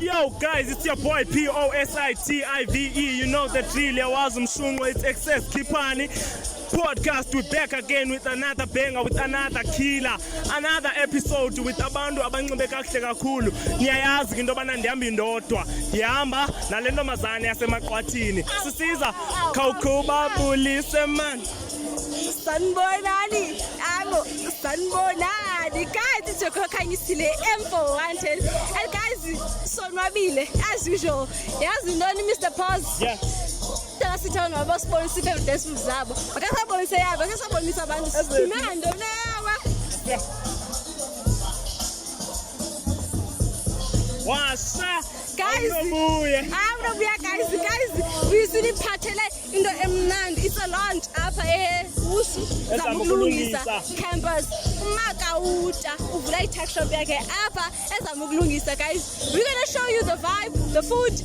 Yo guys, it's your boy POSITIVE. You know the drill. Yawazi Mshunqo, it's Excess Khipani podcast. We're back again with another banger, with another killer, another episode with abantu abancebe kahle kakhulu. Niyayazi into bana ndihamba indodwa, ndihamba nale ntombazane yasemaqwathini. Sisiza khawukhuba bulise man. Sanibonani, sanibonani. Guys, it's your Khanyisile M4 Wanted. And guys, sonwabile as usual. Yazi ntoni Mr. Pause? Yeah. Sithona ngabasponsi bevdance zabo. Akasabonise yabo, akasabonisa abantu. Simando nawa. Yeah. Wasa Guys, guys, we usually phathele into emnandi. It's a launch apha Usu zamukulungisa campus. Umakauta uvula i-tech shop yakhe apha ezamukulungisa. Guys, we're gonna show you the vibe, the food,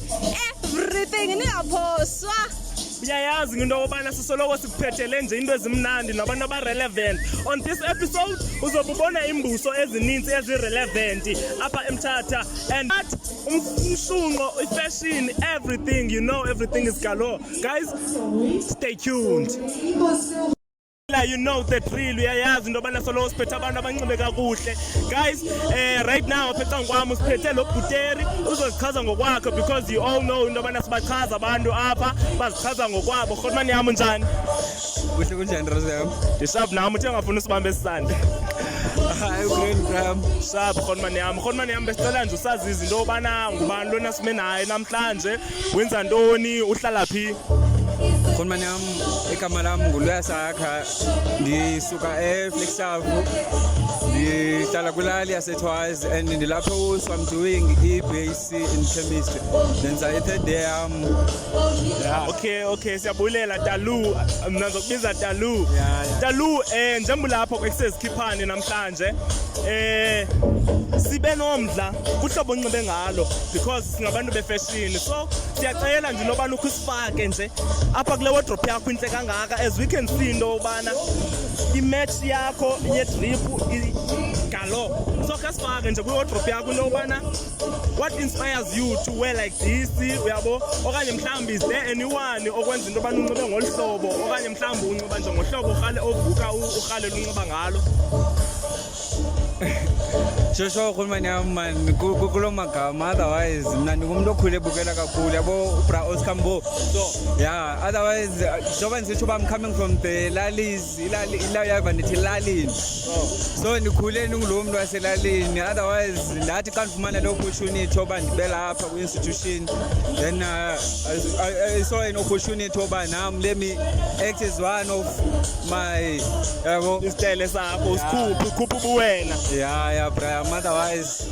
everything. Ningaphoswa. Uyayazi into yobana sisoloko sikuphethele nje into ezimnandi nabantu abarelevant. On this episode uzobubona imbuso ezininzi ezirelevant apha eMthatha, and umshunqo, ifashion, everything, you know, everything is galore. Guys, stay tuned. You know the drill. Uyayazi into yobana soloko siphethe abantu abancebe kakuhle. Guys, right now apha kwami usiphethe lo Buteri uzozichaza ngokwakhe, because you all know into yobana sibachaza abantu apha bazichaza ngokwabo. Khotmani yami njani? Kuhle kunjani Rosam? Ndishap nami uthe ngafuna usibambe isisande. Hayi uGrand Gram. Shap khotmani yami besicela nje usazi izinto yobana ngubani lona sime naye namhlanje, wenza ntoni, uhlala phi? Khona nami igama lami nguLuyasakha, ngisuka eFlexavu, ngihlala kulali yaseTwice, and ndilapho so I'm doing e-BSc in chemistry. Nenza i-third year yami. Yeah. Okay, siyabulela Talu, mina ngizokubiza Talu. Yeah. Talu, njengoba lapho ku-Excess Khipani namhlanje, sibe nomdla kuhlobo onxibe ngalo, because singabantu befashion. So siyacela nje nobana ukusifake nje apha kule wardrobe yakho inhle kangaka, as we can see into yobana i-match yakho ye-drip galo. So kasifake nje kwi-wardrobe yakho into yobana what inspires you to wear like this, uyabo? Okanye mhlawumbi is there anyone okwenza into yobana unxibe ngolu hlobo, okanye mhlawumbi unxiba nje ngohlobo urhale ovuka urhalela unxiba ngalo? Shosho khona nami man kulo magama, otherwise mina ngikumuntu okhule ebukela kakhulu yabo Bra Oscar Mbo. So yeah, otherwise njoba ngisho I'm coming from the Lalis, ila yava nithi Lalini. So ndikhule ngulo muntu waselalini, otherwise ndathi xa ngifumana le opportunity yoba ndibe lapha ku institution, then I saw an opportunity yoba nami let me act as one of my yabo isitele sakho usikhuphe ubuwena. yeah bra, otherwise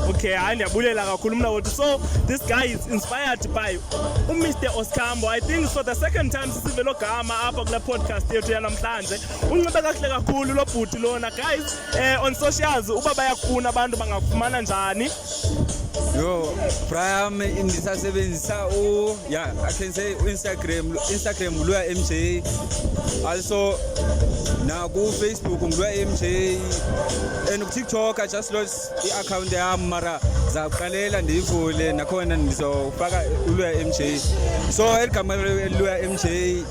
okay, hayi ndiyabulela kakhulu mna wethu. So this guy is inspired by Mr. Oscar Mbo. I think for the second time sisive lo gama apha kule podcast yethu yanamhlanje. Unxibe kahle kakhulu lo bhuti lona. Guys, on socials uba bayakufuna abantu bangafumana njani? Yo, Brian ndisasebenzisa I can say Instagram Luya MJ, also na ku Facebook Luya MJ, and TikTok I just lost i-account yami mara zaqalela ndiyivule nakhona ndizofaka uLuya MJ. So eligama Luya MJ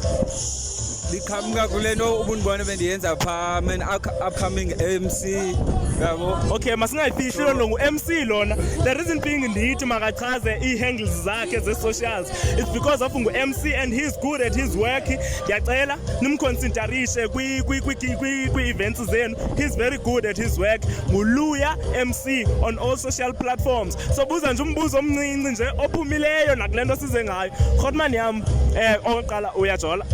liqhamuka kulento ubunibona bendiyenza pha man upcoming MC yabo. Okay, masingayifihli lo ngu-MC lona. The reason being ndithi makachaze ii-handles zakhe ze-socials, it's because of ngu-MC and he's good at his work. Ndiyacela nimconsiderishe kwi-events zenu. He's very good at his work. nguLuya MC on all social platforms. So buza nje umbuzo omncinci nje ophumileyo nakule nto size ngayo. Khotmani yami, okokuqala uyajola?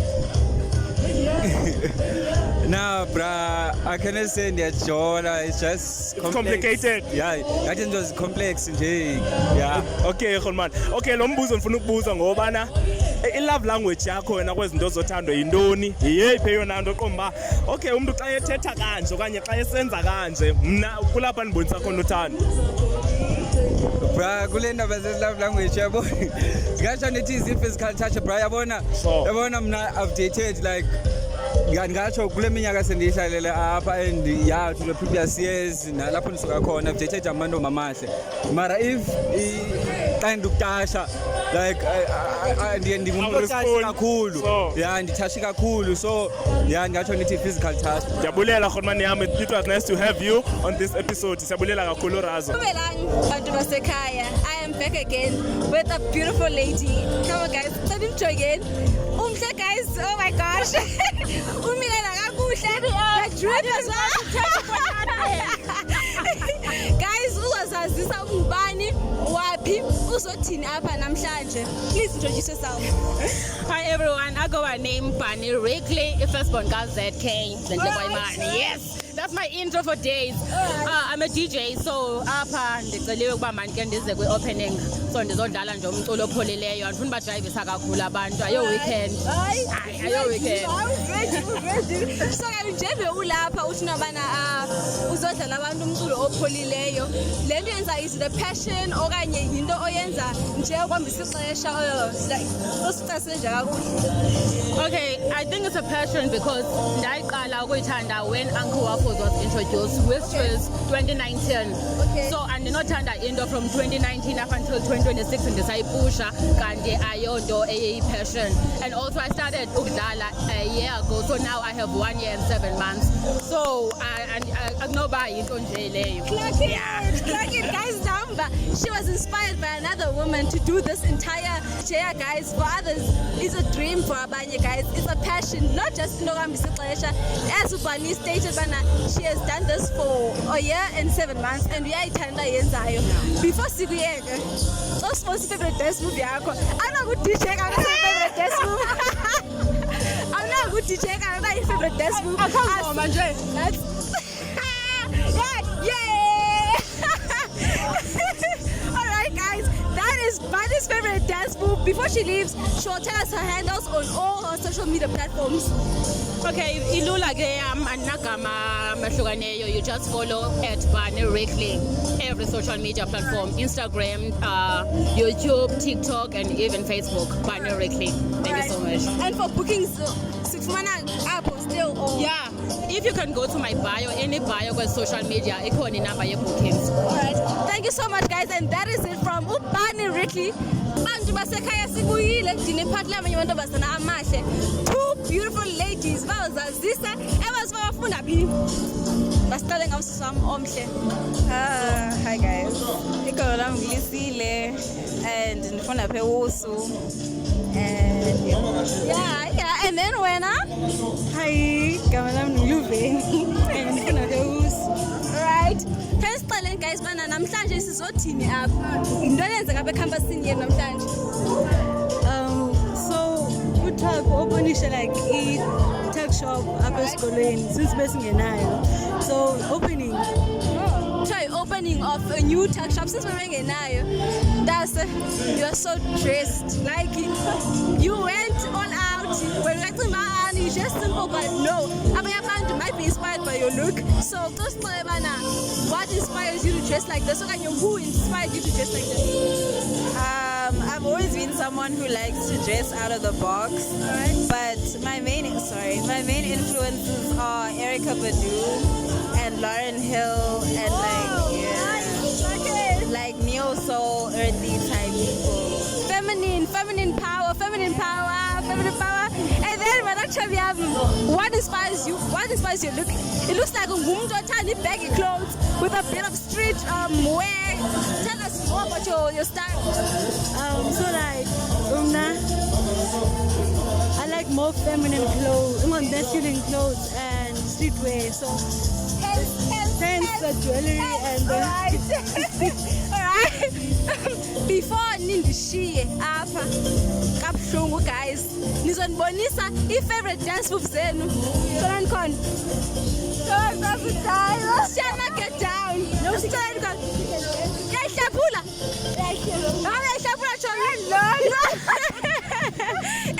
Nah, bruh, I cannot say ndiyajola. It's just complicated. Yeah, that it was complex nje. Yeah. Okay, Khonman. Okay, lo mbuzo ngifuna ukubuza ngobana i-love language yakho wena kwezinto zothandwa yintoni? Yeyiphi yona nto oqomba? Okay, umuntu xa ethetha kanje okanye xa esenza kanje, mna kulapha ndibonisa khona uthando. Bra, kule ndaba ze-love language yabo. Ngisho nithi physical touch, bra, yabona mna I've dated like ngatsho kule minyaka sendiyihlalele apha and yeah to the previous years nalapho ndisuka khona vjethe amantombi amahle mara if xa ndikutasha like ndiye ndingumtashi kakhulu yeah nditashi kakhulu so yeah ngatsho nithi physical task. Ndiyabulela Khotmani yami, it was nice to have you on this episode. Siyabulela kakhulu Razo. Bantu basekhaya, I am back again with a beautiful lady. Come on guys, let him try again. Umhle guys, oh my gosh. Umile kakuhle. The drip as well. Guys, uzazisa ungubani wapi uzothini apha namhlanje. Please introduce yourself. Hi everyone, I go by name Bunny Rickley, firstborn girl ZK. Yes, that's my intro for days. I'm a DJ, so apha ndiceliwe ukuba mandike ndize kwi-opening, so ndizodlala nje umculo opholileyo. Andifuni bajayivisa kakhulu abantu. Ayo weekend. Ayo weekend. So njebe ulapha uthi nabana uzodlala abantu umculo opholileyo. Le nto yenza is the passion okanye into oyenza nje ukwambisa ixesha osicase nje kakuhle. Okay, I think it's a passion because ndayiqala ukuyithanda when Uncle Waffles was introduced, which was 2019. Okay. So andinothanda into from 2019 up until 2026 ndisayipusha kanti ayonto eyi-passion. And also I started ukudlala a year ago, so now I have 1 year and 7 months. So akunoba yinto nje leyo. Clock it, guys, number. She was inspired by another woman to do this entire chair, guys. For others, it's a dream. For abanye, guys, it's a passion, not just as Ubani stated, she has done this for a year and 7 months, and we are itanda yenzayo. Before Siguyega, so supposed to favorite dance movie. I'm not good DJ. I'm not favorite dance movie. I'm not good DJ. I'm not favorite dance movie. Alright guys, that is Bunny's favorite dance move. Before she leaves, she'll tell us her handles on all her social media platforms. Okay, ilula ke anagama mahlukaneyo. You just follow @Bunny Rickley every social media platform, Instagram, YouTube, TikTok, and even Facebook. Bunny Rickley. Thank you so much. And for bookings, still. Yeah, if you can go to my bio, any bio with social media, ikhona number your bookings. Alright, thank you so much guys, and that is it from Bunny Rickley. Bantu basekhaya sibuyile ndine part lama yamantombazana amahle. Two beautiful ladies bazazisa ebazibafunda phi. Basiqale ngawusisi wami omhle. Hi guys, igama lami ngilisile and ndifunda phe usu and yeah, and then wena? hi, igama lami ngiyuve and ndifunda phe usu. Right. First xeleni guys bana namhlanje sizothini apha. Into eyenzeka apha ecampusini yenu namhlanje. So uThak openisha like i-tech shop apha esikolweni since besingenayo. So opening Try opening of a new tech shop since we're ngenayo. That's you are so dressed like you went all out. When like you just simple but no. Abanye abantu might be inspired by your look. So just what inspires you to dress like this? Okay, who inspired you to dress like this? I've always been someone who likes to dress out of the box, but my main influences are Erykah Badu and Lauryn Hill and like neo soul, earthy type people. Feminine power. And then what inspires you? What inspires your look? It looks like a woman tiny baggy clothes with a bit of street wear. Tell us more about your style. So like I like more feminine clothes, more masculine clothes and streetwear. So hence the jewelry and the Alright. Before nindishiye apha kabuhlungu guys, nizonibonisa i-favorite dance moves zenu. Solani khona. Shama get down. No, solani khona. Yayihlaphula. Yayihlaphula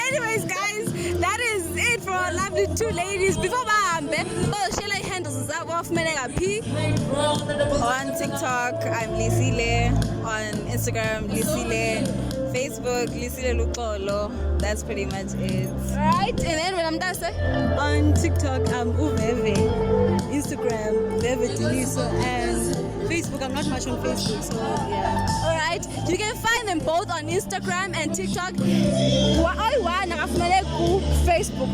Anyways guys, that is it for our lovely two ladies. Before bahambe, share handles zabo wafumene kaphi? On TikTok, I'm Lisile. On Instagram, Lisile. Facebook, Lisile Luxolo. That's pretty much it. Right, and then when I'm done, On TikTok, I'm Uveve. Instagram, Veve Deliso, and Facebook, I'm not much on Facebook, so yeah. all right, you can find them both on Instagram and TikTok. Facebook,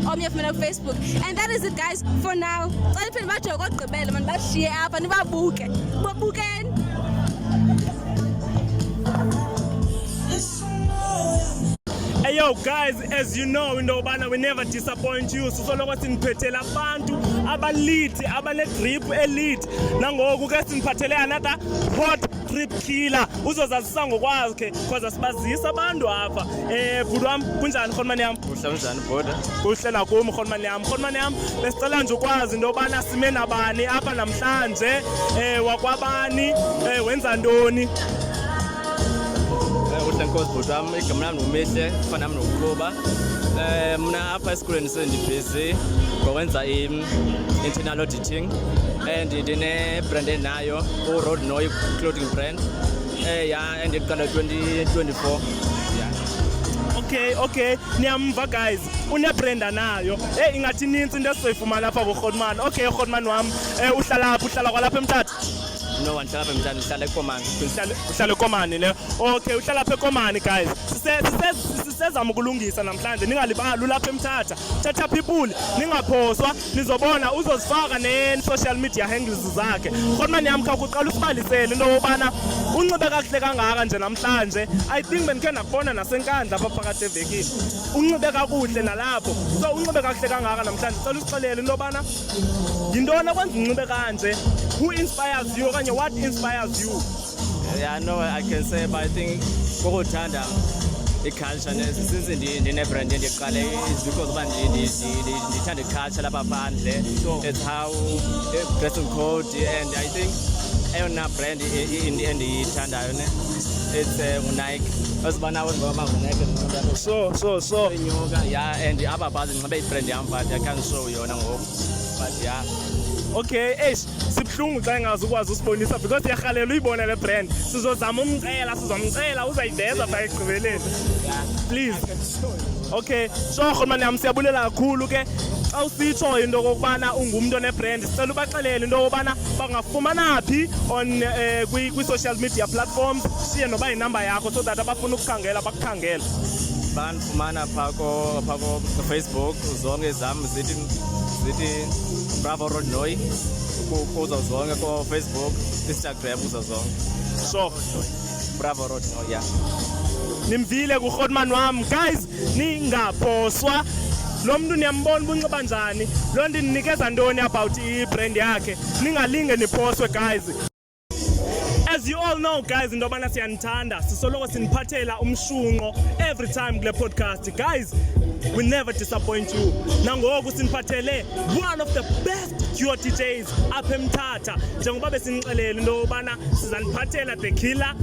Facebook, and that is it, guys. For now, Hey yo guys, as you know, we never disappoint you. Sisoloko siniphathela abantu abalithi abane-drip elite. Nangoku ke siniphathele another hot drip killer. Uzozazisa ngokwakhe because asibazisa abantu apha. Bhuti wami kunjani khonmani yami? Kuhle njani bhoda? Kuhle nakumi khonmani yami. Khonmani yami besicela nje ukwazi into yobana sime nabani apha namhlanje, wakwabani, wenza ntoni? Kuhle nkosi bhoda wami, igama lami nguMihle, kufana nami nokuqhuba. Mina apha esikoleni sendibhizi ngokwenza internal auditing and ndine-brand enayo u-Road Noy clothing brand. Yeah, and iqala 2024. Okay, niyamva guys, unebrenda nayo. Ingathi ninzi into esizoyifumana lapha kuRhodman. Okay, uRhodman wami, uhlala kwalapha eMthatha? No, andihlala apha eMthatha, ndihlala eKomani. Uhlala eKomani le. Okay, uhlala apha eKomani guys. Sisezama ukulungisa namhlanje, ningalibali ulapha eMthatha. Tata people, ningaphoswa, nizobona uzozifaka ne-social media handles zakhe. Khona yami khawuqala usibalisele into yobana unxibe kakuhle kangaka nje namhlanje. I think benikhe nakubona nasenkandla apha phakathi evekini. Unxibe kakuhle nalapho. So unxibe kakuhle kangaka namhlanje. Cela usixelele into yobana yintoni kwenza unxibe kanje? Who inspires you okanye what inspires you? Yeah, no, I can say, but I think kukuthanda i-culture since ndine-brand endiqale is because uba ndithanda i-culture lapha phandle. It's how dressing code, and I think eyona brand endiyithandayo it's uNike. Usibona ngunike So inyoka, yeah, and aba bhazi ndinxibe ibrand yam but I can't show yona ngoku, but yeah. Okay, sibhlungu xa engazukwazi usibonisa because iyarhalela uyibona le brand. Sizozama umcela uzayiveza pha ekugqibeleni. Please. Okay, so khona nami siyabulela kakhulu ke. Xa usitsho into kokubana ungumuntu onebrand, sicela ubaxelele into yobana bangafumana phi on kwi-social media platforms, siye noba inamba yakho so that abafuna ukukhangela bakukhangela. Banifumana pha Facebook, zonke zam zithi Bravo Road Noy, kuzo zonke Facebook, Instagram kuzo zonke. So Bravo Road Noy, yeah. Nimvile kuRhodman wami guys, ningaphoswa. Lo muntu niyambona ubunxiba njani? Lo nto ninikeza ntoni about i-brand yakhe? Ningalinge niphoswe guys. As you all know guys, into yobana siyanithanda, sisoloko siniphathela umshunqo every time kule podcast. Guys, we never disappoint you. Nangoku siniphathele one of the best duo DJs apha eMthatha. Njengoba besinixelele into yobana sizaniphathela the killer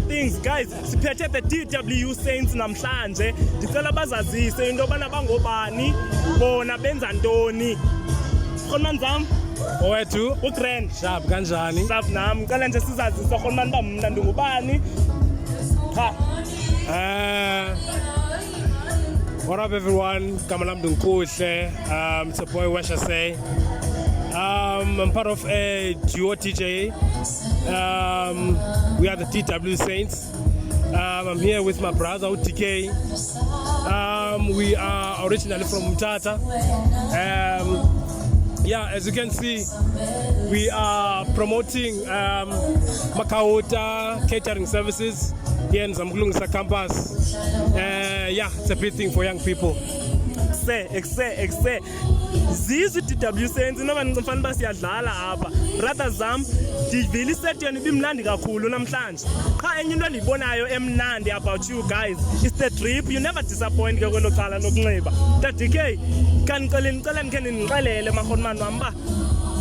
things guys. Siphethe the DW Saints namhlanje. Ndicela bazazise into yobana bangobani, bona benza ntoni. Khona zam Owethu uGrand sharp kanjani? Sharp nami ngicela nje sizazise khona uba mina ndingubani. What up everyone? Gama lami ndinkuhle. It's a boy Wesha Say. I'm part of a duo DJ. We are the DW Saints. I'm here with my brother DK. We are originally from Mthatha. Yeah, as you can see, we are promoting Makauta catering services here in Zamkulungisa campus. Yeah, it's a big thing for young people. Zizwe DW Saints noma ngifana basiyadlala apha. Brother zam, divile set yena ibimnandi kakhulu namhlanje. Cha enye into endiyibonayo emnandi about you guys is the drip. You never disappoint ke kwelo cala lokunxiba. DK, kanicela ngicela nixelele makhonmani wami ba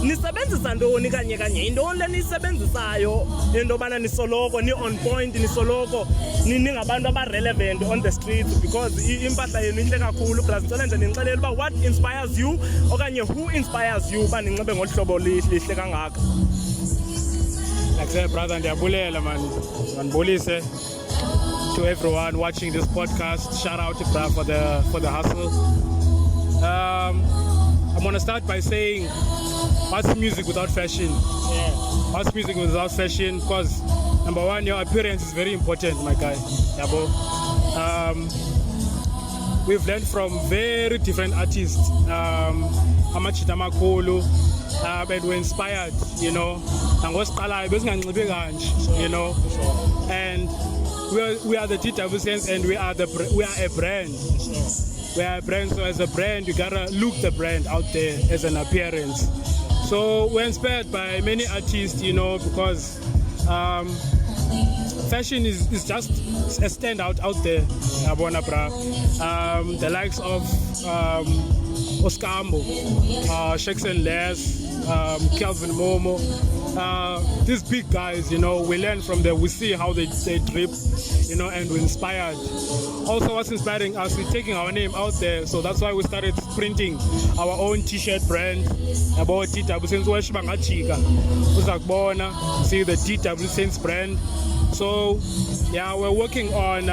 nisebenzisa ntoni kanye intoni le nisebenzisayo into yobana nisoloko ni on point, nisoloko ningabantu aba-relevant on the streets because impahla yenu intle kakhulu. Plus cela nje nixelele uba what inspires you okanye who inspires you uba ninxibe ngolu hlobo lihle kangaka. Like say, brother, ndiyabulela man. Manbolise to everyone watching this podcast. Shout out to Bra for the hustle. I'm gonna start by saying, what's music without fashion? What's music without fashion? Because number one, your appearance is very important, my guy. Yabo. We've learned from very different artists. Amachita Makolo, and we're inspired, you know. And you know. And we are the TW Sense, and we are a brand. We are a brand, so as a brand, you gotta look the brand out there as an appearance. So we're inspired by many artists, you know, because fashion is just a standout out there. The likes of Oskambo, Shakes and Les, Kelvin Momo, these big guys, you know, we learn from them, we see how they drip, you know, and we're inspired. Also, what's inspiring us, we're taking our name out there, so that's why we started printing our own t-shirt brand about TW Sense. See the TW Sense brand. So yeah, we're working on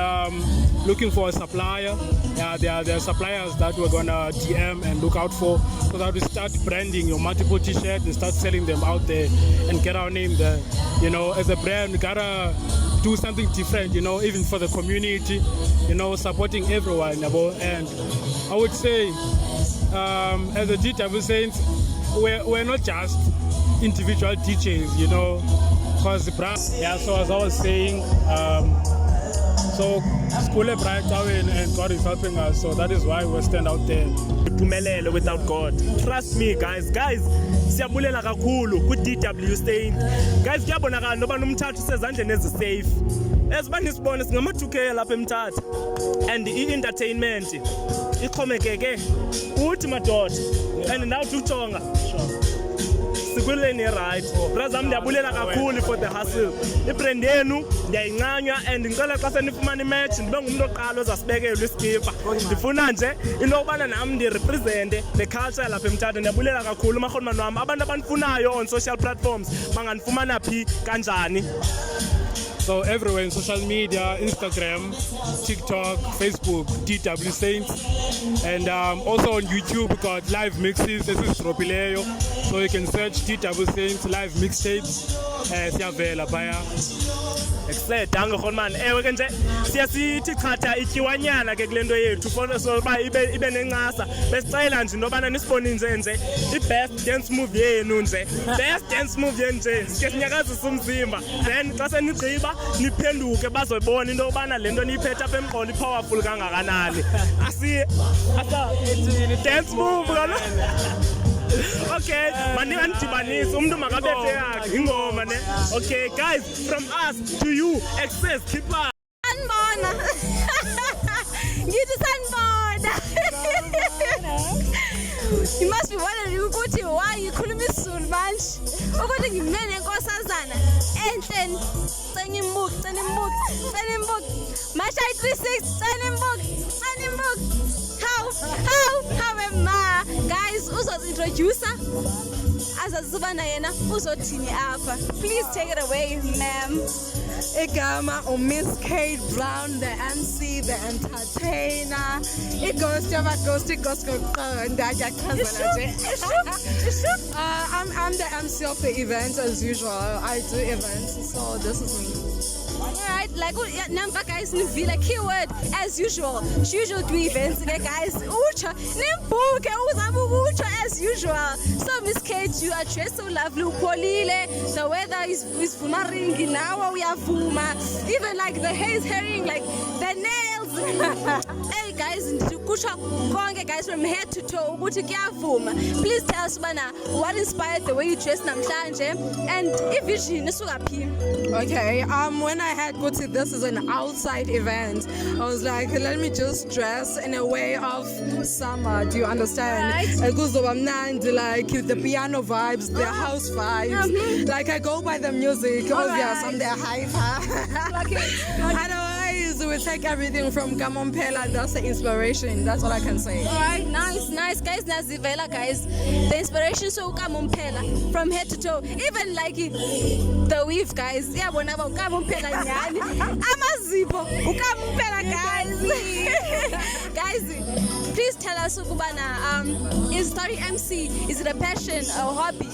looking for a supplier. Yeah, there are suppliers that we're gonna DM and look out for, so that we start branding your multiple t-shirts and start selling them out there and get our name there. You know, as a brand, we gotta do something different, you know, even for the community, you know, supporting everyone. And I would say, as a TW Saints, we're not just individual DJs, you know, because the brand, yeah, so as I was saying, so school is bright and God is helping us, so that is why we stand out there. Without God, trust me, guys, siyabulela kakhulu ku DW Stain. Guys, kuyabonakala noba nomthathu sezandleni ezisafe. Ezibani sibone singama 2K lapha eMthatha. And i-entertainment iqhomekeke uthi madoda. And now ujonga. Sikuleni right. Brother, ndiyabulela kakhulu for the hustle. Ibrand yenu ndiyayincanywa and ngicela xa senifumana imatch ndibe ngumuntu oqala ozasibekelwa iskipa. Ndifuna nje into yobana nami ndirepresente the culture lapha eMthatha. Ndiyabulela kakhulu mahonimani wami. Abantu abanifunayo on social platforms banganifumana phi kanjani? So everywhere in social media, Instagram, TikTok, Facebook, DW Saints, and also on YouTube we got live mixes. This is Tropileo, so you can search DW Saints live mixtapes. Siyavela baya. Excellent, dango khonman. Ewe ke nje siyasithi chatha ityiwanyana ke kulento yethu for so ba ibe nencasa. Besicela nje nobana nisibone nje i-best dance move yenu nje. Best dance move yenu nje. Sike sinyakazisa umzimba. Then xa senigqiba niphenduke bazobona into yobana lento niyiphethe apha emqolo i-powerful kangakanani. Dance move kalo. Okay, mani antibanisi umuntu makabethe yakhe ingoma ne. Okay, guys, from us to you, access keep up. Sanibona. Ngithi sanibona. You must be wondering ukuthi why ngikhuluma isiZulu manje. Ukuthi ngimene enkosazana enhle cena imbuki. Mashay 36 How am I? Guys, uzozintroducer azazibana yena uzothini apha. Please take it away, ma'am. Igama Miss Kate Brown, the MC, the entertainer. It goes to my ghost, I'm the MC of the event as usual. I do events, so this is me. Alright, like number guys, like keyword as usual. She usually do events, guys. Ucha, nimbuke uzabucha as usual. So Miss Kate, you are dressed so lovely. Ukolile. The weather is fumaring now. We are fuma. Even like the hair is herring, like the nails. Hey guys, guys from head to toe. Please tell us, what inspired the way you dress namhlanje and if vision isukaphi. Okay, when I had Gucci, this is an outside event. I was like, let me just dress in a way of summer. Do you understand? Because like the piano vibes, the house vibes. Like I go by the music. Obvious, I'm the hyper. Otherwise, because we take everything from Kamompela. That's the inspiration. That's all I can say. All right, nice, guys. Nazivela, guys. The inspiration so Kamompela from head to toe, even like the weave, guys. Yeah, whenever Kamompela nyani, amazipo, Kamompela, guys. Guys, please tell us, Ukubana, is Story MC? Is it a passion, a hobby?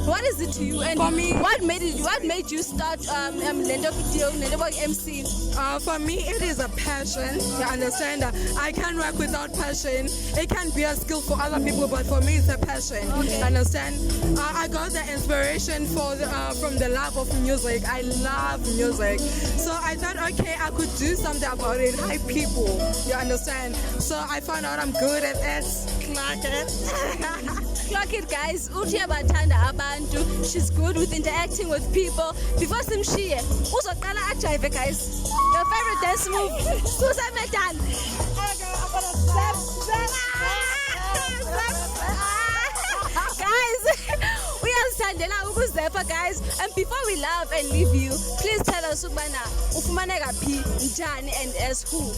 What is it to you? And for me, what made you start Lendo Video, Lendo MC? For me, it is a passion. You understand? I can't work without passion. It can be a skill for other people, but for me, it's a passion. Okay. Understand? I got the inspiration from the love of music. I love music, so I thought, okay, I could do something about it. Hype people. You understand? So I found out I'm good at it. Clock it. Clock it, guys. Uthi abathanda abantu. She's good with interacting with people. Before simshiye, uzoqala ajive, guys. Your favorite dance move, Susa Metal. Guys, we are Sandela Ukuzepa, guys. And before we love and leave you, please tell us ufumaneka phi, njani, and as who.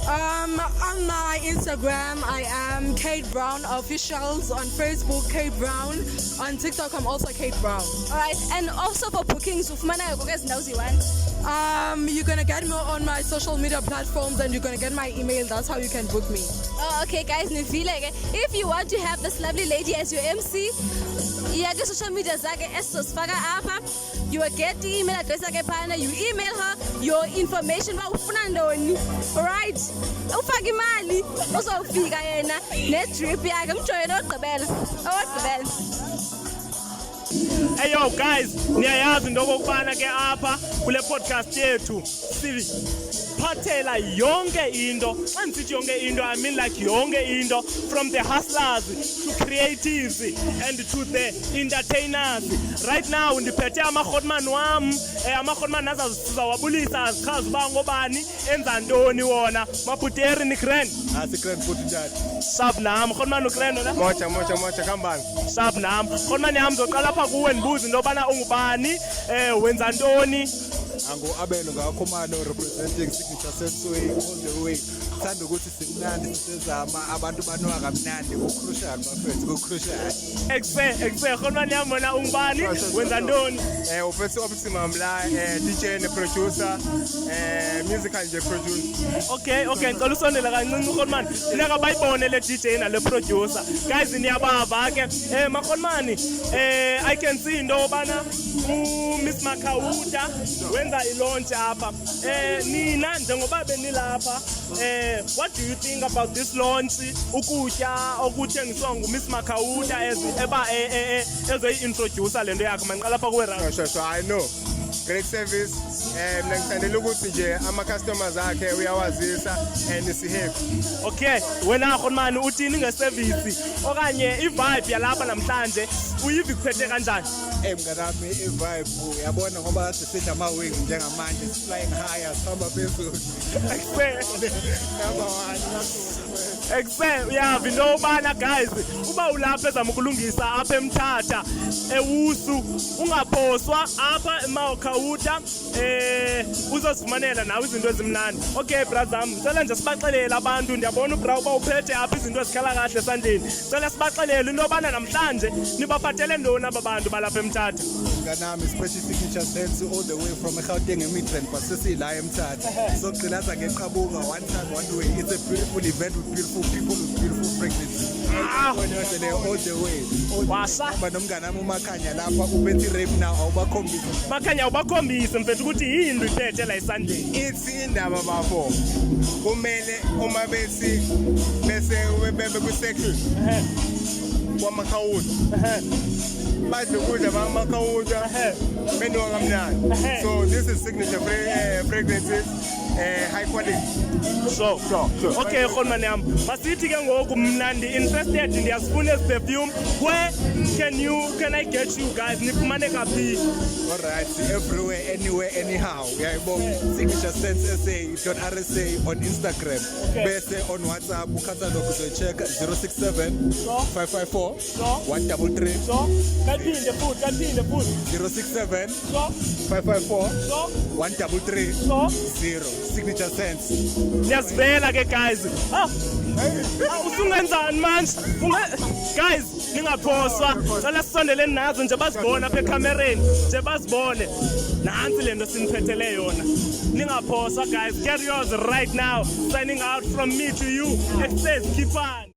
On my Instagram, I am Kate Brown Officials. On Facebook, Kate Brown. On TikTok, I'm also Kate Brown. All right, and also for bookings, ufumaneka one. You're gonna get me on my social media platforms, and you're gonna get my email. That's how you can book me. Oh, okay, guys. If you want to have this lovely lady as your MC, yeah, the social media zake esizosifaka apha. You will get the email address yakhe phana. You email her your information. Ufuna ndoni. Alright. Ufaka imali uzofika yena ne-drip yakhe mjoyene ogqibela. Hey yo guys, niyayazi into okubana ke apha kule podcast yethu siphathela yonke into. Xa ndisithi yonke into, I mean like yonke into, from the hustlers to creatives and to the entertainers. Right now ndiphethe amakhotman wam, amakhotman azazizawabulisa azichaza uba ngobani enza ntoni wona. Maputeri ni grand. Grand futhi njani. Sab nam, khotman ukreno na? Mocha kambani. Sab nam. Khotman yam zoqala apha kuwe ndibuze into yobana ungubani, wenza ntoni. Angu-Abelo Ngakhomano representing Signature Senseway all the way. Thanda ukuthi simnandi sisezama abantu banwa kamnandi ku-crucial bafethu ku-crucial. Ekse khona niyambona ungubani wenza ntoni? Uphethe optimum la DJ ne producer musical nje producer. Okay ngicela usondela kancinci ukhonmani. Funeka bayibone le DJ na le producer. Guys niyabava ke makhonmani I can see into yobana Miss Makauta wenza ilaunch apha. Nina njengoba benilapha what do you think about this launch? Ukutya okuthengiswa nguMiss Makauta ezoyi-introducer lento yakhe manqala lapha kuwe ra. Sure, I know. Great service. Mina ngithandela ukuthi nje ama-customers akhe uyawazisa and si-happy. Okay, wena khonmani uthini ngeservice okanye i-vibe yalapha namhlanje uyiva ikuphethe kanjani? Mnganami i-vibe uyabona ngoba kade sidla ama-wing njengamanje flying higher sihamba phezulu. Number one. Excel uyava into yobana guys uba ulapha ezama ukulungisa apha eMthatha ewusu ungaphoswa apha eMakauta uzosifumanela nawe izinto ezimnandi. Okay brother ngicela nje sibaxelele abantu ndiyabona ubra uba uphethe apha izinto ezikhala kahle esandleni. Ngicela sibaxelele into yobana namhlanje nibaphathele ntoni aba bantu balapha eMthatha. Mnganami special signature sense all the way from eGauteng eMidrand but sesila eMthatha. So gcilaza ngeqhabuka one time one way. It's a beautiful event with beautiful people with beautiful fragrances. All the way. Wasa. Nomnganami uMakhanya lapha ubethi rape now awubakhombisa. Makhanya ubakhombisa mfethu ukuthi yini iphethe la esandleni. Ithi indaba bafo. Kumele uma bese bebe ku-circle. KwaMakauta. Badle ukudla baMakauta. Benwa kamnandi. So this is signature fragrances. High quality. Sure. Okay khonmani yam masithi ke ngoku mnandi interested ndiyasifuna ezi perfume. Where can I get you guys? Nifumaneka phi? All right, everywhere, anywhere, anyhow. Uyayibona signature sense SA.RSA on Instagram. Bese on WhatsApp ukhathalog uzocheck 067 554 133. kaphinde futhi 067 so 554 so 133 so 0 signature sense. niyasivela ke guys usungenzani manje guys ningaphoswa cela sisondeleni nazo nje bazibona apha ekamereni nje bazibone nansi lento siniphethele yona ningaphoswa guys. Get yours right now. Signing out from me to you. It says keep on.